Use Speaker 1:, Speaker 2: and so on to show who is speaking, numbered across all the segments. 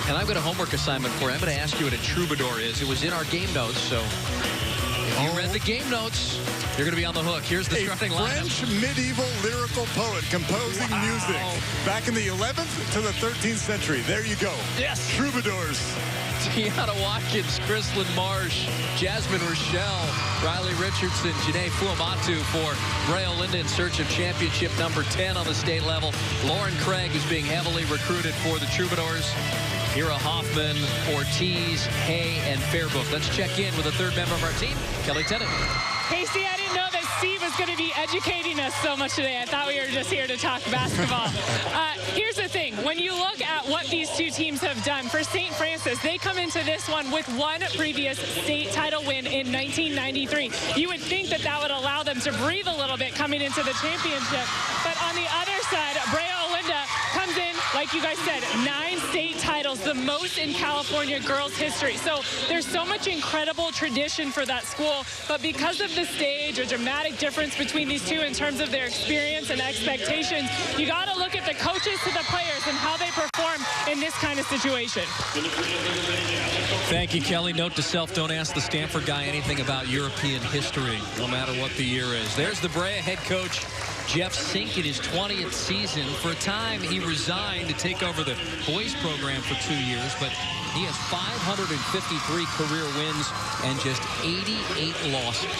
Speaker 1: And I've got a homework assignment for you. I'm going to ask you what a troubadour is. It was in our game notes, so if you read the game notes, you're going to be on the hook. Here's the starting lineup.
Speaker 2: French medieval lyrical poet composing music back in the 11th to the 13th century. There you go.
Speaker 1: Yes.
Speaker 2: Troubadours.
Speaker 1: Tiana Watkins, Chrislyn Marsh, Jasmine Rochelle, Riley Richardson, Janae Fuamatu for Brea Olinda in search of championship number 10 on the state level. Lauren Craig is being heavily recruited for the Troubadours. Hira Hoffman, Ortiz, Hay, and Fairbook. Let's check in with the third member of our team, Kelly Tennant.
Speaker 3: Casey, I didn't know that Steve was going to be educating us so much today. I thought we were just here to talk basketball. Here's the thing. When you look at what these two teams have done, for St. Francis, they come into this one with one previous state title win in 1993. You would think that that would allow them to breathe a little bit coming into the championship. But on the other side, Brea Olinda comes in, like you guys said, 9 state titles, the most in California girls history. So there's so much incredible tradition for that school, but because of the stage, a dramatic difference between these two in terms of their experience and expectations, you got to look at the coaches to the players and how they perform in this kind of situation.
Speaker 1: Thank you, Kelly. Note to self, don't ask the Stanford guy anything about European history, no matter what the year is. There's the Brea head coach, Jeff Sink, in his 20th season. For a time, he resigned to take over the boys program for 2 years, but he has 553 career wins and just 88 losses.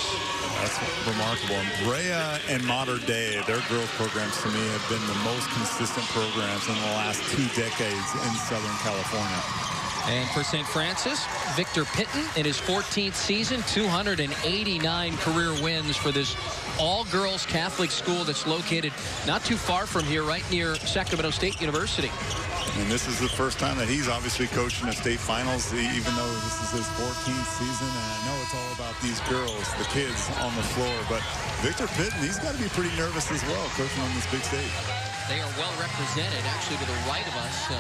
Speaker 2: That's remarkable. And Brea and Modern Day, their girls programs to me have been the most consistent programs in the last 2 decades in Southern California.
Speaker 1: And for St. Francis, Victor Pitton in his 14th season, 289 career wins for this all-girls Catholic school that's located not too far from here, right near Sacramento State University.
Speaker 2: And this is the first time that he's obviously coached in a state finals, even though this is his 14th season. And I know it's all about these girls, the kids on the floor. But Victor Pitton, he's got to be pretty nervous as well, coaching on this big stage.
Speaker 1: They are well represented, actually, to the right of us.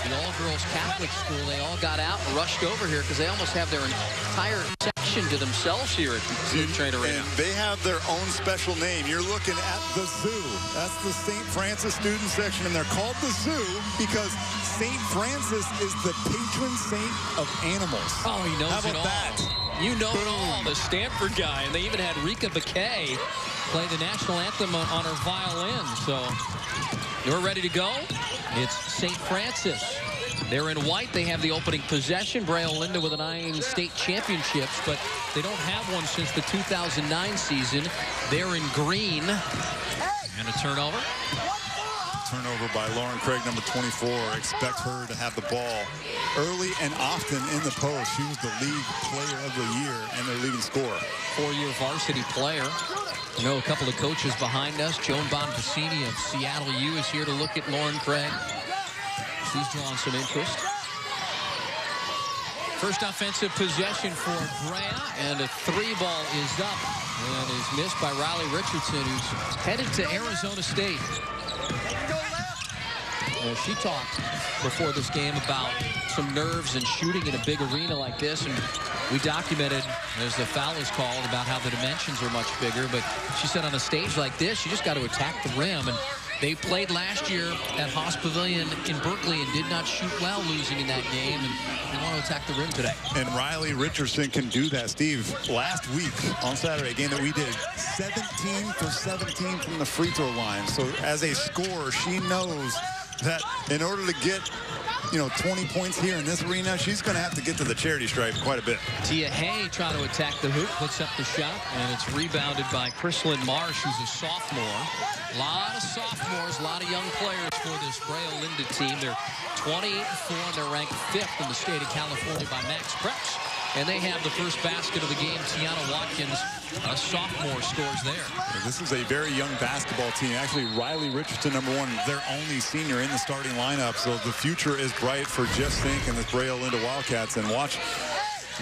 Speaker 1: The all-girls Catholic school, they all got out and rushed over here because they almost have their entire section to themselves here at the Trade Arena.
Speaker 2: And they have their own special name. You're looking at the zoo. That's the St. Francis student section, and they're called the zoo because St. Francis is the patron saint of animals.
Speaker 1: Oh, he knows
Speaker 2: How about
Speaker 1: it all.
Speaker 2: that?
Speaker 1: You know it all, the Stanford guy. And they even had Rika Bakay play the national anthem on her violin. So you're ready to go? It's St. Francis. They're in white. They have the opening possession. Brea Olinda with 9 state championships, but they don't have one since the 2009 season. They're in green. And a turnover.
Speaker 2: Turnover by Lauren Craig, number 24. Expect her to have the ball early and often in the post. She was the league player of the year and their leading scorer.
Speaker 1: 4-year varsity player. You know, a couple of coaches behind us. Joan Bonvicini of Seattle U is here to look at Lauren Craig. She's drawn some interest. First offensive possession for Brea, and a 3-ball is up and is missed by Riley Richardson, who's headed to Arizona State. She talked before this game about some nerves and shooting in a big arena like this, and we documented, as the foul is called, about how the dimensions are much bigger, but she said on a stage like this, you just got to attack the rim. And they played last year at Haas Pavilion in Berkeley and did not shoot well, losing in that game, and they want to attack the rim today.
Speaker 2: And Riley Richardson can do that, Steve. Last week on Saturday, a game that we did, 17 for 17 from the free throw line. So as a scorer, she knows that in order to get, 20 points here in this arena, she's going to have to get to the charity stripe quite a bit.
Speaker 1: Tia Hay trying to attack the hoop, puts up the shot, and it's rebounded by Chrislyn Marsh, who's a sophomore. A lot of sophomores, a lot of young players for this Brea Olinda team. They're 28-4, and they're ranked 5th in the state of California by Max Preps. And they have the first basket of the game. Tiana Watkins, a sophomore, scores there.
Speaker 2: This is a very young basketball team. Actually, Riley Richardson, number 1, their only senior in the starting lineup. So the future is bright for Jeff Sink and the Brea Olinda Wildcats. And watch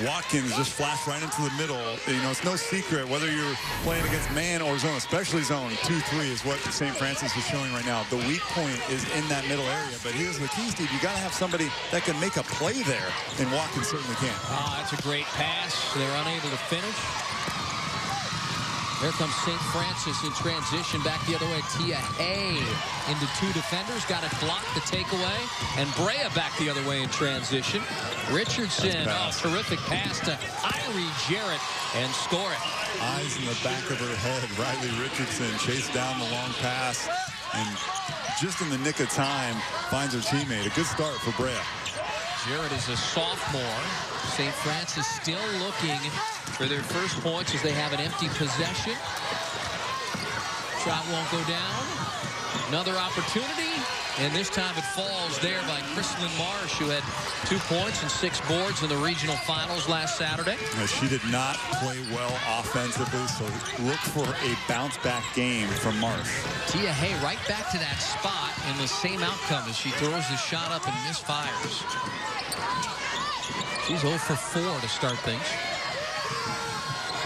Speaker 2: Watkins just flash right into the middle. It's no secret whether you're playing against man or zone, especially zone. 2-3 is what St. Francis is showing right now. The weak point is in that middle area. But here's the key, Steve. You got to have somebody that can make a play there, and Watkins certainly can.
Speaker 1: Oh, that's a great pass. They're unable to finish. There comes St. Francis in transition. Back the other way. Tia Hay into two defenders. Got it blocked, the takeaway. And Brea back the other way in transition. Richardson, terrific pass to Irie Jarrett and score it.
Speaker 2: Eyes in the back of her head. Riley Richardson chased down the long pass. And just in the nick of time, finds her teammate. A good start for Brea.
Speaker 1: Jarrett is a sophomore. St. Francis still looking for their first points as they have an empty possession. Shot won't go down. Another opportunity, and this time it falls there by Chrislyn Marsh, who had 2 points and 6 boards in the regional finals last Saturday.
Speaker 2: She did not play well offensively, so look for a bounce-back game from Marsh.
Speaker 1: Tia Hay right back to that spot, and the same outcome as she throws the shot up and misfires. She's 0 for 4 to start things.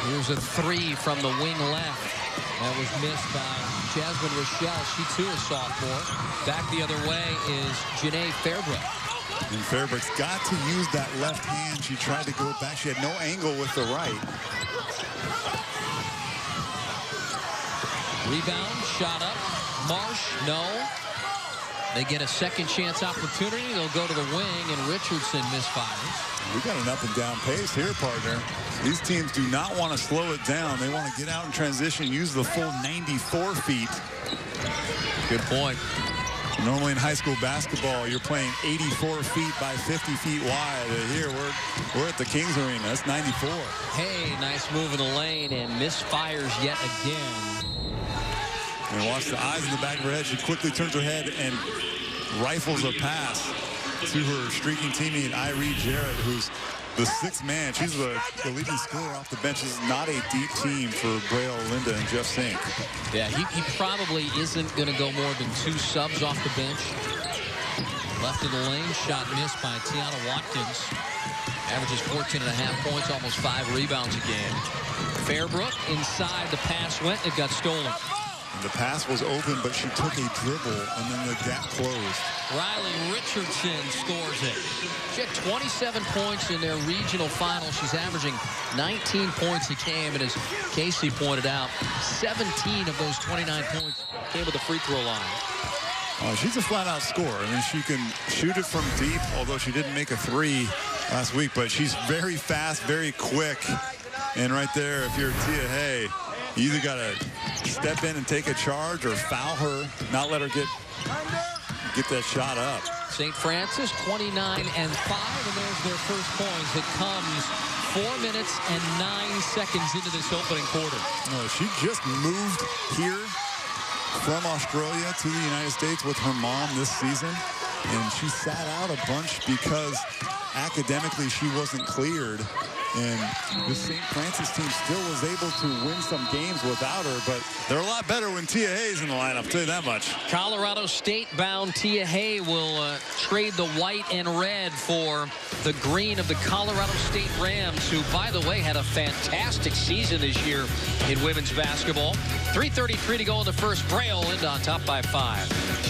Speaker 1: Here's a 3 from the wing left. That was missed by Jasmine Rochelle. She, too, is sophomore. Back the other way is Janae Fairbrook.
Speaker 2: And Fairbrook's got to use that left hand. She tried to go back. She had no angle with the right.
Speaker 1: Rebound, shot up. Marsh, no. They get a second chance opportunity. They'll go to the wing, and Richardson misfires.
Speaker 2: We got an up and down pace here, partner. These teams do not want to slow it down. They want to get out in transition, use the full 94 feet.
Speaker 1: Good point.
Speaker 2: Normally in high school basketball, you're playing 84 feet by 50 feet wide. Here, we're at the Kings Arena. That's 94.
Speaker 1: Hey, nice move in the lane, and misfires yet again.
Speaker 2: And watch the eyes in the back of her head. She quickly turns her head and rifles a pass to her streaking teammate, Irie Jarrett, who's the 6th man. She's the leading scorer off the bench. This is not a deep team for Brea Olinda and Jeff Sink.
Speaker 1: Yeah, he probably isn't going to go more than 2 subs off the bench. Left of the lane, shot missed by Tiana Watkins. Averages 14.5 points, almost 5 rebounds a game. Fairbrook inside, the pass went, it got stolen.
Speaker 2: The pass was open, but she took a dribble, and then the gap closed.
Speaker 1: Riley Richardson scores it. She had 27 points in their regional final. She's averaging 19 points a game, and as Casey pointed out, 17 of those 29 points came with the free throw line.
Speaker 2: She's a flat-out scorer. I mean, she can shoot it from deep, although she didn't make a 3 last week, but she's very fast, very quick. And right there, if you're Tia Hay, you either got to step in and take a charge or foul her, not let her get that shot up.
Speaker 1: St. Francis 29-5, and there's their first points. It comes 4 minutes and 9 seconds into this opening quarter.
Speaker 2: She just moved here from Australia to the United States with her mom this season, and she sat out a bunch because academically she wasn't cleared. And the St. Francis team still was able to win some games without her, but they're a lot better when Tia Hay's in the lineup, I'll tell you that much.
Speaker 1: Colorado State-bound Tia Hay will trade the white and red for the green of the Colorado State Rams, who, by the way, had a fantastic season this year in women's basketball. 3:33 to go in the first. Brea Olinda on top by 5.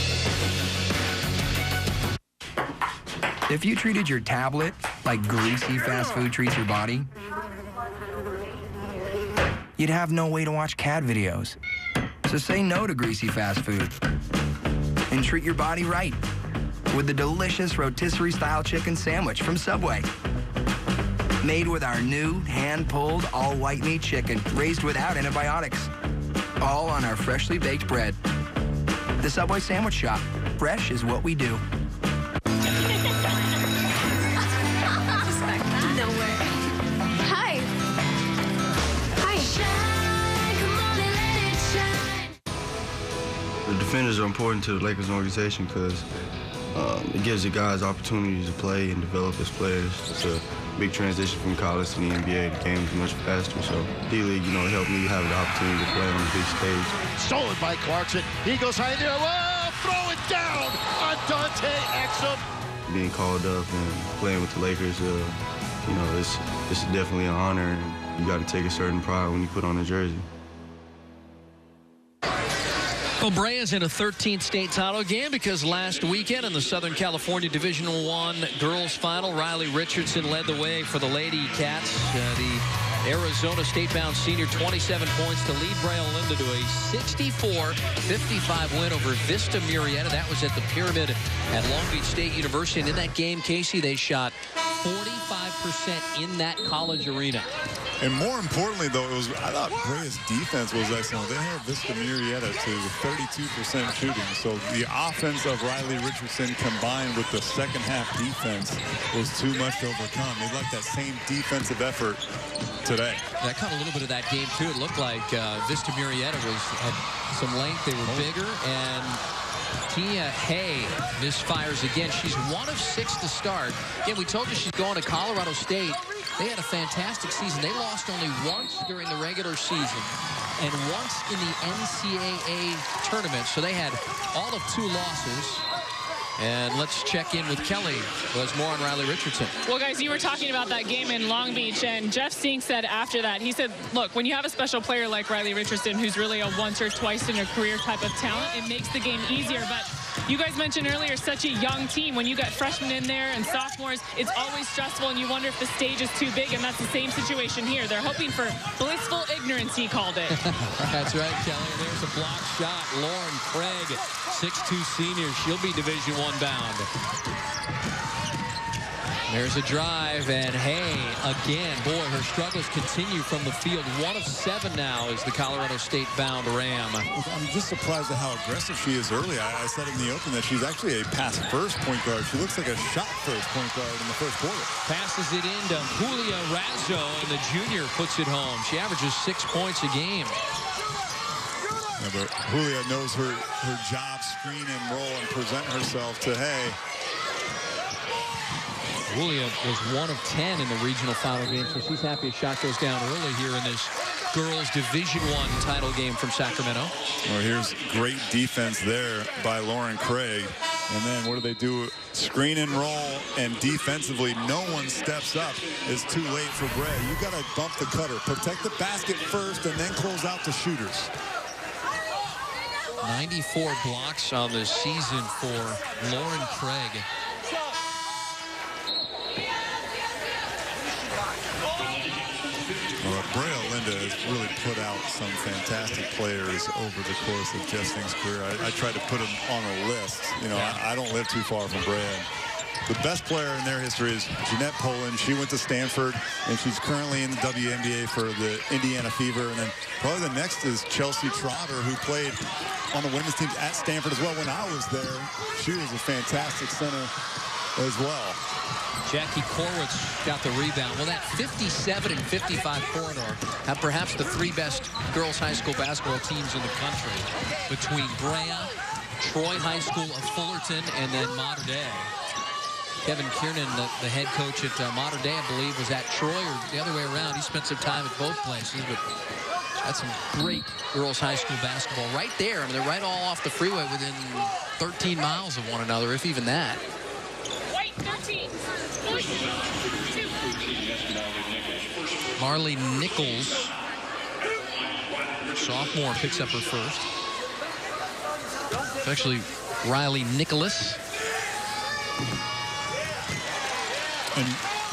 Speaker 4: If you treated your tablet like greasy fast food treats your body, you'd have no way to watch cat videos. So say no to greasy fast food and treat your body right with the delicious rotisserie-style chicken sandwich from Subway. Made with our new hand-pulled all-white meat chicken raised without antibiotics, all on our freshly baked bread. The Subway Sandwich Shop. Fresh is what we do.
Speaker 5: The defenders are important to the Lakers organization because it gives the guys opportunities to play and develop as players. It's a big transition from college to the NBA. The game is much faster, so D-League, it helped me have the opportunity to play on the big stage.
Speaker 6: Stolen by Clarkson. He goes high in there. Whoa! Throw it down on Dante Exum.
Speaker 5: Being called up and playing with the Lakers, it's definitely an honor, and you got to take a certain pride when you put on a jersey.
Speaker 1: Well, Brea is in a 13th state title game because last weekend in the Southern California Division I girls final, Riley Richardson led the way for the Lady Cats. The Arizona State-bound senior, 27 points to lead Brea Olinda to a 64-55 win over Vista Murrieta. That was at the Pyramid at Long Beach State University. And in that game, Casey, they shot 45% in that college arena.
Speaker 2: And more importantly, though, I thought Brea's defense was excellent. They held Vista Murrieta to 32% shooting. So the offense of Riley Richardson combined with the second half defense was too much to overcome. They like that same defensive effort today.
Speaker 1: I caught a little bit of that game, too. It looked like Vista Murrieta had some length. They were bigger. And Tia Hay misfires again. She's 1 of 6 to start. Again, we told you she's going to Colorado State. They had a fantastic season. They lost only once during the regular season and once in the NCAA tournament. So they had all of 2 losses. And let's check in with Kelly, who has more on Riley Richardson.
Speaker 3: Well, guys, you were talking about that game in Long Beach, and Jeff Stink said after that, he said, look, when you have a special player like Riley Richardson, who's really a once or twice in a career type of talent, it makes the game easier. But you guys mentioned earlier, such a young team. When you got freshmen in there and sophomores, it's always stressful, and you wonder if the stage is too big, and that's the same situation here. They're hoping for blissful ignorance, he called it.
Speaker 1: That's right, Kelly. There's a block shot. Lauren Craig, 6'2" senior. She'll be Division I bound. There's a drive, and Hay again. Boy, her struggles continue from the field. 1 of 7 now is the Colorado State-bound Ram.
Speaker 2: I'm just surprised at how aggressive she is early. I said in the open that she's actually a pass-first point guard. She looks like a shot-first point guard in the first quarter.
Speaker 1: Passes it into Julia Razzo, and the junior puts it home. She averages 6 points a game.
Speaker 2: Yeah, but Julia knows her job, screen and roll and present herself to Hay.
Speaker 1: Julia was 1 of 10 in the regional final game, so she's happy a shot goes down early here in this girls Division I title game from Sacramento.
Speaker 2: Well, here's great defense there by Lauren Craig. And then what do? Screen and roll, and defensively, no one steps up. It's too late for Brea. You got to bump the cutter. Protect the basket first and then close out the shooters.
Speaker 1: 94 blocks on the season for Lauren Craig.
Speaker 2: Brea Olinda has really put out some fantastic players over the course of Jeff Stink's career. I tried to put them on a list. You know, I don't live too far from Brea. The best player in their history is Jeanette Poland. She went to Stanford, and she's currently in the WNBA for the Indiana Fever. And then probably the next is Chelsea Trotter, who played on the women's team at Stanford as well. When I was there, she was a fantastic center as well.
Speaker 1: Jackie Corwitz got the rebound. Well, that 57 and 55 corridor have perhaps the 3 best girls high school basketball teams in the country, between Brea, Troy High School of Fullerton, and then Mater Dei. Kevin Kiernan, the head coach at Mater Dei, I believe, was at Troy, or the other way around. He spent some time at both places, but that's some great girls high school basketball right there. I mean, they're right all off the freeway within 13 miles of one another, if even that.
Speaker 3: White 13.
Speaker 1: Marley Nichols, sophomore, picks up her first. It's actually Riley Nicholas.
Speaker 2: And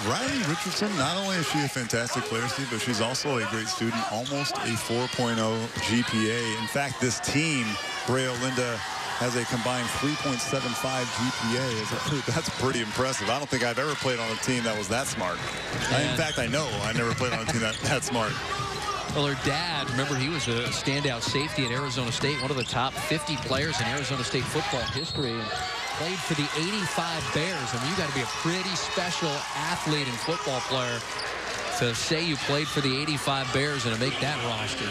Speaker 2: Riley Richardson, not only is she a fantastic player, Steve, but she's also a great student, almost a 4.0 GPA. In fact, this team, Brea Olinda, has a combined 3.75 GPA. That's pretty impressive. I don't think I've ever played on a team that was that smart. In fact, I know I never played on a team that smart.
Speaker 1: Well, her dad, remember, he was a standout safety at Arizona State, one of the top 50 players in Arizona State football history, and played for the 85 Bears. I mean, you got to be a pretty special athlete and football player to say you played for the 85 Bears and to make that roster.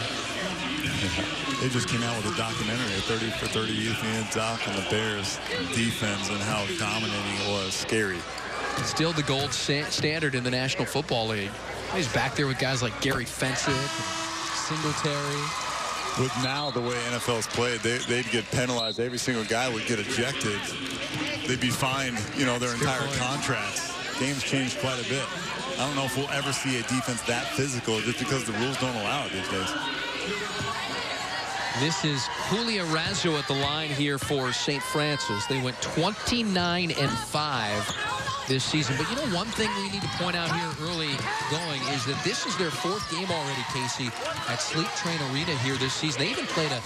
Speaker 2: They just came out with a documentary, a 30 for 30 ESPN doc on the Bears defense and how dominating it was. Scary.
Speaker 1: Still the gold standard in the National Football League. He's back there with guys like Gary Fensick, Singletary.
Speaker 2: With now the way NFL's played, they'd get penalized. Every single guy would get ejected. They'd be fined, you know, their entire contracts. Games changed quite a bit. I don't know if we'll ever see a defense that physical just because the rules don't allow it these days.
Speaker 1: This is Julia Razzo at the line here for St. Francis. They went 29-5 this season. But you know, one thing we need to point out here early going is that this is their 4th game already, Casey, at Sleep Train Arena here this season. They even played a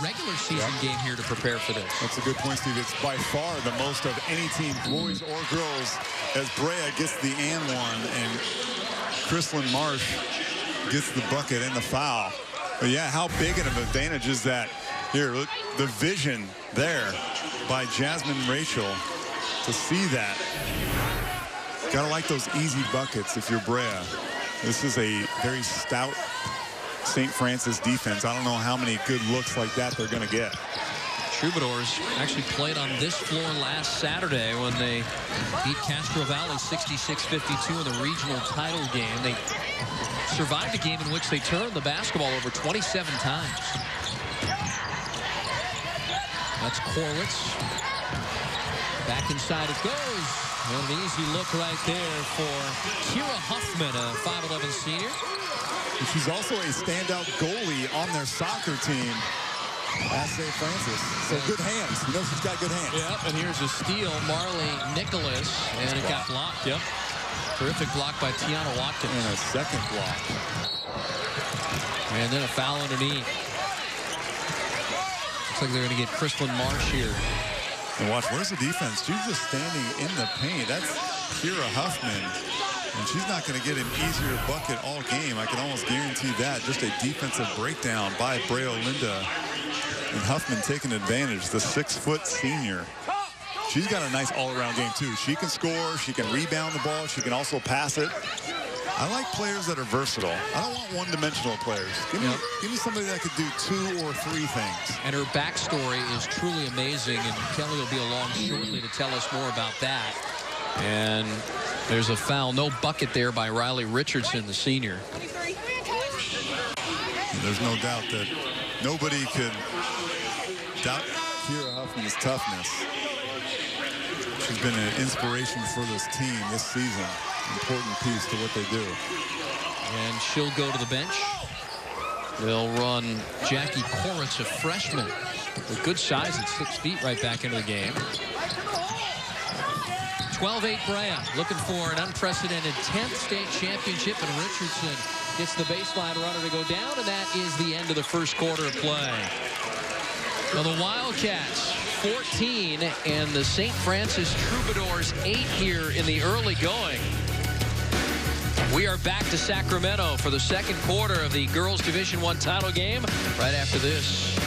Speaker 1: regular season game here to prepare for this.
Speaker 2: That's a good point, Steve. It's by far the most of any team, boys or girls, as Brea gets the and one, and Chrislyn Marsh gets the bucket and the foul. But yeah, how big of an advantage is that? Here, look, the vision there by Jasmine Rachel to see that. Gotta like those easy buckets if you're Brea. This is a very stout St. Francis defense. I don't know how many good looks like that they're gonna get.
Speaker 1: Troubadours actually played on this floor last Saturday when they beat Castro Valley 66-52 in the regional title game. They survived a game in which they turned the basketball over 27 times. That's Corwitz. Back inside it goes. And an easy look right there for Kira Huffman, a 5'11 senior.
Speaker 2: And she's also a standout goalie on their soccer team at St. Francis. So good hands. You know she's got good hands.
Speaker 1: Yep, and here's a steal, Marley Nicholas, and it got blocked. Yep. Terrific block by Tiana Watkins.
Speaker 2: And a second block.
Speaker 1: And then a foul underneath. Looks like they're going to get Chrislyn Marsh here.
Speaker 2: And watch, where's the defense? She's just standing in the paint. That's Kira Huffman. And she's not going to get an easier bucket all game. I can almost guarantee that. Just a defensive breakdown by Brea Olinda. And Huffman taking advantage, the 6-foot senior. She's got a nice all-around game, too. She can score. She can rebound the ball. She can also pass it. I like players that are versatile. I don't want one-dimensional players. Give me somebody that could do 2 or 3 things.
Speaker 1: And her backstory is truly amazing, and Kelly will be along shortly to tell us more about that. And there's a foul. No bucket there by Riley Richardson, the senior.
Speaker 2: There's no doubt that nobody could doubt Kira Huffman's toughness. She's been an inspiration for this team this season. Important piece to what they do.
Speaker 1: And she'll go to the bench. They'll run Jackie Koritz, a freshman with good size at 6 feet, right back into the game. 12-8 Brea looking for an unprecedented 10th state championship, and Richardson gets the baseline runner to go down, and that is the end of the first quarter of play. Now the Wildcats 14 and the St. Francis Troubadours 8 here in the early going. We are back to Sacramento for the second quarter of the girls Division I title game right after this.